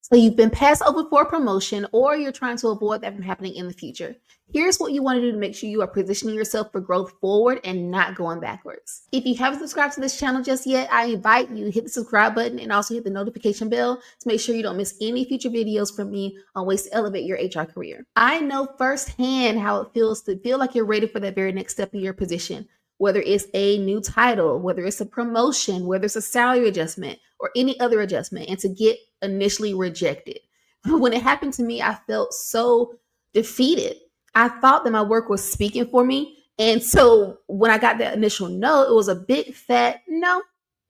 So you've been passed over for a promotion, or you're trying to avoid that from happening in the future. Here's what you want to do to make sure you are positioning yourself for growth forward and not going backwards. If you haven't subscribed to this channel just yet, I invite you to hit the subscribe button and also hit the notification bell to make sure you don't miss any future videos from me on ways to elevate your HR career. I know firsthand how it feels to feel like you're ready for that very next step in your position, whether it's a new title, whether it's a promotion, whether it's a salary adjustment or any other adjustment, and to get initially rejected. When it happened to me, I felt so defeated. I thought that my work was speaking for me. And so when I got that initial no, it was a big fat no,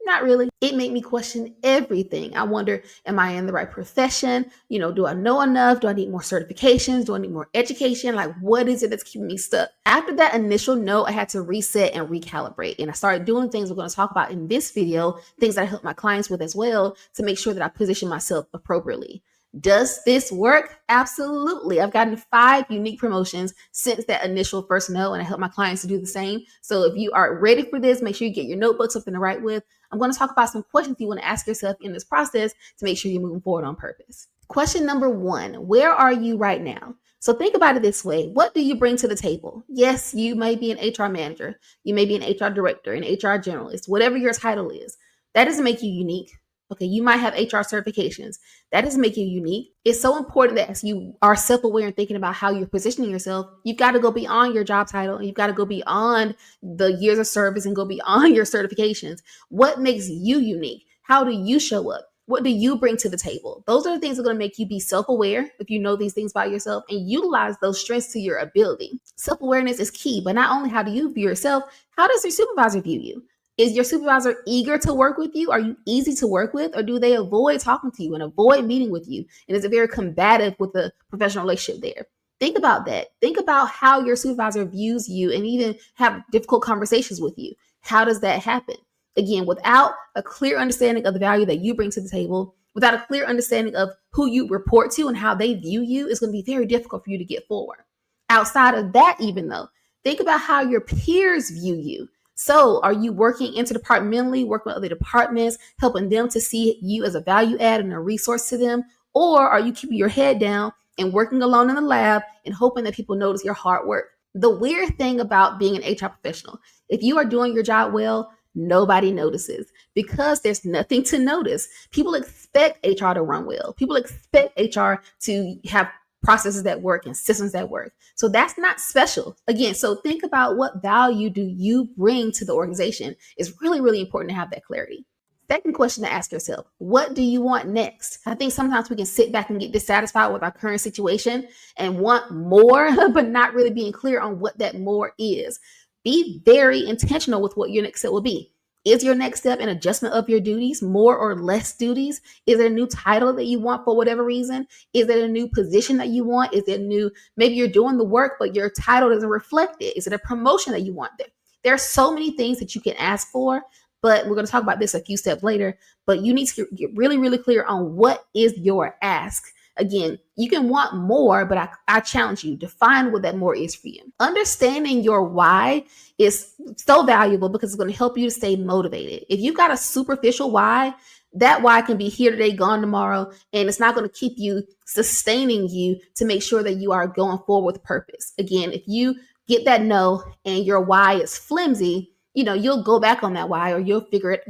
not really. It made me question everything. I wonder, am I in the right profession? Do I know enough? Do I need more certifications? Do I need more education? Like, what is it that's keeping me stuck? After that initial no, I had to reset and recalibrate. And I started doing things we're going to talk about in this video, things that I help my clients with as well, to make sure that I position myself appropriately. Does this work? Absolutely. I've gotten 5 unique promotions since that initial first no, and I help my clients to do the same. So if you are ready for this, make sure you get your notebook, something to write with. I'm going to talk about some questions you want to ask yourself in this process to make sure you're moving forward on purpose. Question number 1, where are you right now? So think about it this way. What do you bring to the table? Yes, you may be an HR manager. You may be an HR director, an HR generalist, whatever your title is. That doesn't make you unique. Okay, you might have HR certifications. That doesn't make you unique. It's so important that as you are self-aware and thinking about how you're positioning yourself, you've got to go beyond your job title, and you've got to go beyond the years of service and go beyond your certifications. What makes you unique? How do you show up? What do you bring to the table? Those are the things that are going to make you be self-aware if you know these things about yourself and utilize those strengths to your ability. Self-awareness is key, but not only how do you view yourself, how does your supervisor view you? Is your supervisor eager to work with you? Are you easy to work with? Or do they avoid talking to you and avoid meeting with you? And is it very combative with the professional relationship there? Think about that. Think about how your supervisor views you and even have difficult conversations with you. How does that happen? Again, without a clear understanding of the value that you bring to the table, without a clear understanding of who you report to and how they view you, it's going to be very difficult for you to get forward. Outside of that, even though, think about how your peers view you. So are you working interdepartmentally, working with other departments, helping them to see you as a value add and a resource to them? Or are you keeping your head down and working alone in the lab and hoping that people notice your hard work? The weird thing about being an HR professional, if you are doing your job well, nobody notices because there's nothing to notice. People expect HR to run well. People expect HR to have processes that work and systems that work. So that's not special. Again, so think about what value do you bring to the organization. It's really, really important to have that clarity. Second question to ask yourself, what do you want next? I think sometimes we can sit back and get dissatisfied with our current situation and want more, but not really being clear on what that more is. Be very intentional with what your next step will be. Is your next step an adjustment of your duties, more or less duties? Is it a new title that you want for whatever reason? Is it a new position that you want? Is it new? Maybe you're doing the work, but your title doesn't reflect it. Is it a promotion that you want there? There are so many things that you can ask for, but we're going to talk about this a few steps later. But you need to get really, really clear on what is your ask. Again, you can want more, but I challenge you, define what that more is for you. Understanding your why is so valuable because it's going to help you to stay motivated. If you've got a superficial why, that why can be here today, gone tomorrow, and it's not going to keep you sustaining you to make sure that you are going forward with purpose. Again, if you get that no and your why is flimsy, you'll go back on that why, or you'll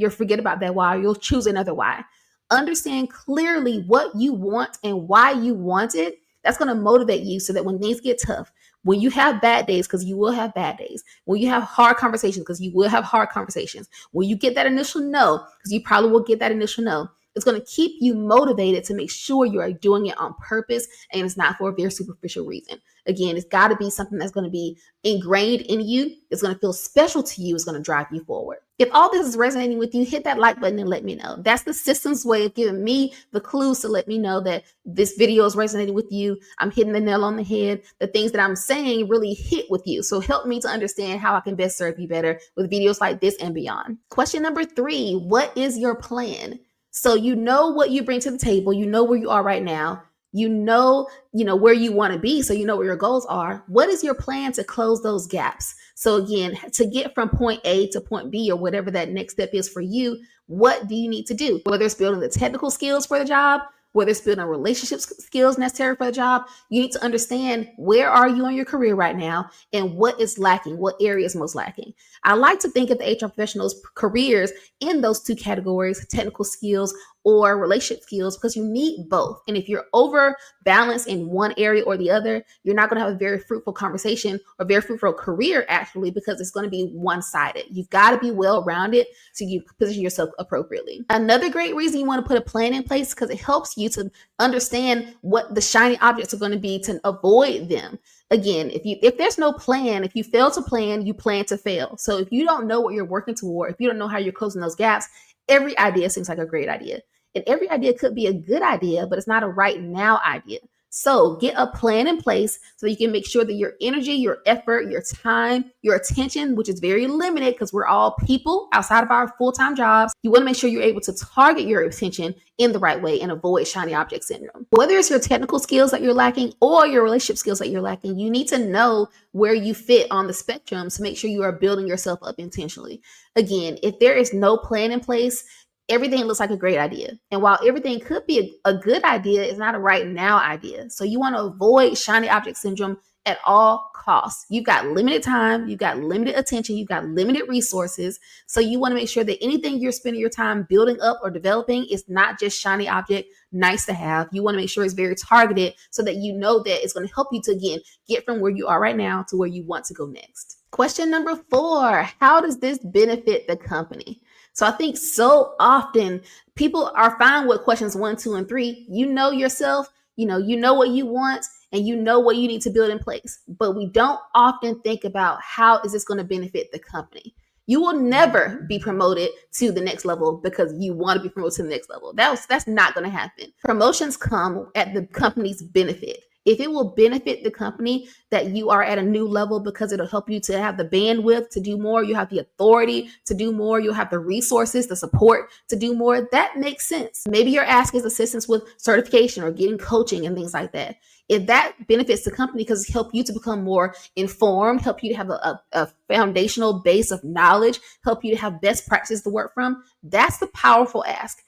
forget about that why, or you'll choose another why. Understand clearly what you want and why you want it. That's going to motivate you so that when things get tough, when you have bad days, because you will have bad days, when you have hard conversations, because you will have hard conversations, when you get that initial no, because you probably will get that initial no, it's going to keep you motivated to make sure you are doing it on purpose and it's not for a very superficial reason. Again, it's got to be something that's going to be ingrained in you. It's going to feel special to you. It's going to drive you forward. If all this is resonating with you, hit that like button and let me know. That's the system's way of giving me the clues to let me know that this video is resonating with you. I'm hitting the nail on the head. The things that I'm saying really hit with you. So help me to understand how I can best serve you better with videos like this and beyond. Question number 3, what is your plan? So you know what you bring to the table. You know where you are right now. You know where you want to be. So you know where your goals are. What is your plan to close those gaps? So again, to get from point A to point B, or whatever that next step is for you, what do you need to do? Whether it's building the technical skills for the job, whether it's building relationship skills necessary for the job. You need to understand where are you in your career right now and what is lacking, what area is most lacking. I like to think of the HR professionals' careers in those two categories, technical skills or relationship skills, because you need both. And if you're over balanced in one area or the other, you're not going to have a very fruitful conversation or very fruitful career, actually, because it's going to be one-sided. You've got to be well-rounded so you position yourself appropriately. Another great reason you want to put a plan in place because it helps you to understand what the shiny objects are going to be to avoid them. Again, if there's no plan, if you fail to plan, you plan to fail. So if you don't know what you're working toward, if you don't know how you're closing those gaps, every idea seems like a great idea. And every idea could be a good idea, but it's not a right now idea. So get a plan in place so you can make sure that your energy, your effort, your time, your attention, which is very limited because we're all people outside of our full-time jobs, you want to make sure you're able to target your attention in the right way and avoid shiny object syndrome. Whether it's your technical skills that you're lacking or your relationship skills that you're lacking, you need to know where you fit on the spectrum to make sure you are building yourself up intentionally. Again, if there is no plan in place, everything looks like a great idea. And while everything could be a good idea, it's not a right now idea. So you want to avoid shiny object syndrome at all costs. You've got limited time, you've got limited attention, you've got limited resources. So you want to make sure that anything you're spending your time building up or developing is not just shiny object, nice to have. You want to make sure it's very targeted so that you know that it's going to help you to, again, get from where you are right now to where you want to go next. Question number 4, how does this benefit the company? So I think so often people are fine with questions 1, 2, and 3. You know yourself, you know what you want, and you know what you need to build in place. But we don't often think about how is this going to benefit the company. You will never be promoted to the next level because you want to be promoted to the next level. That's not going to happen. Promotions come at the company's benefit. If it will benefit the company that you are at a new level because it'll help you to have the bandwidth to do more, you have the authority to do more, you'll have the resources, the support to do more, that makes sense. Maybe your ask is assistance with certification or getting coaching and things like that. If that benefits the company because it helps you to become more informed, help you to have a foundational base of knowledge, help you to have best practices to work from, that's the powerful ask.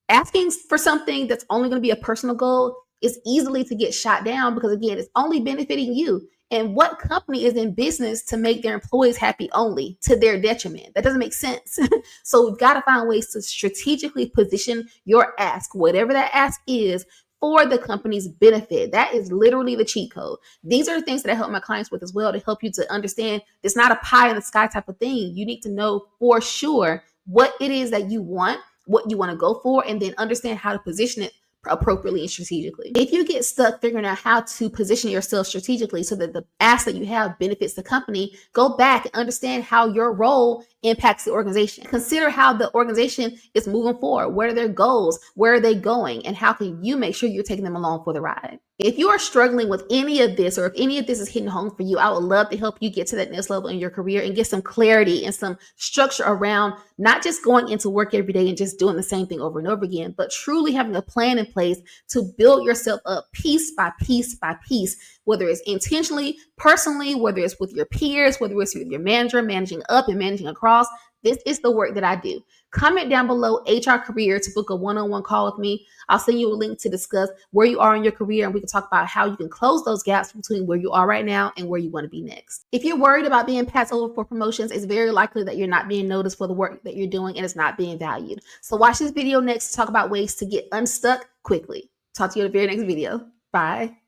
Asking for something that's only going to be a personal goal is easily to get shot down because, again, it's only benefiting you. And what company is in business to make their employees happy only to their detriment? That doesn't make sense. So we've got to find ways to strategically position your ask, whatever that ask is, for the company's benefit. That is literally the cheat code. These are the things that I help my clients with as well to help you to understand it's not a pie in the sky type of thing. You need to know for sure what it is that you want, what you want to go for, and then understand how to position it appropriately and strategically. If you get stuck figuring out how to position yourself strategically so that the ask that you have benefits the company, go back and understand how your role impacts the organization. Consider how the organization is moving forward. What are their goals? Where are they going? And how can you make sure you're taking them along for the ride? If you are struggling with any of this, or if any of this is hitting home for you, I would love to help you get to that next level in your career and get some clarity and some structure around not just going into work every day and just doing the same thing over and over again, but truly having a plan in place to build yourself up piece by piece by piece, whether it's intentionally, personally, whether it's with your peers, whether it's with your manager, managing up and managing across. This is the work that I do. Comment down below HR career to book a one-on-one call with me. I'll send you a link to discuss where you are in your career, and we can talk about how you can close those gaps between where you are right now and where you want to be next. If you're worried about being passed over for promotions, it's very likely that you're not being noticed for the work that you're doing and it's not being valued. So watch this video next to talk about ways to get unstuck quickly. Talk to you in the very next video. Bye.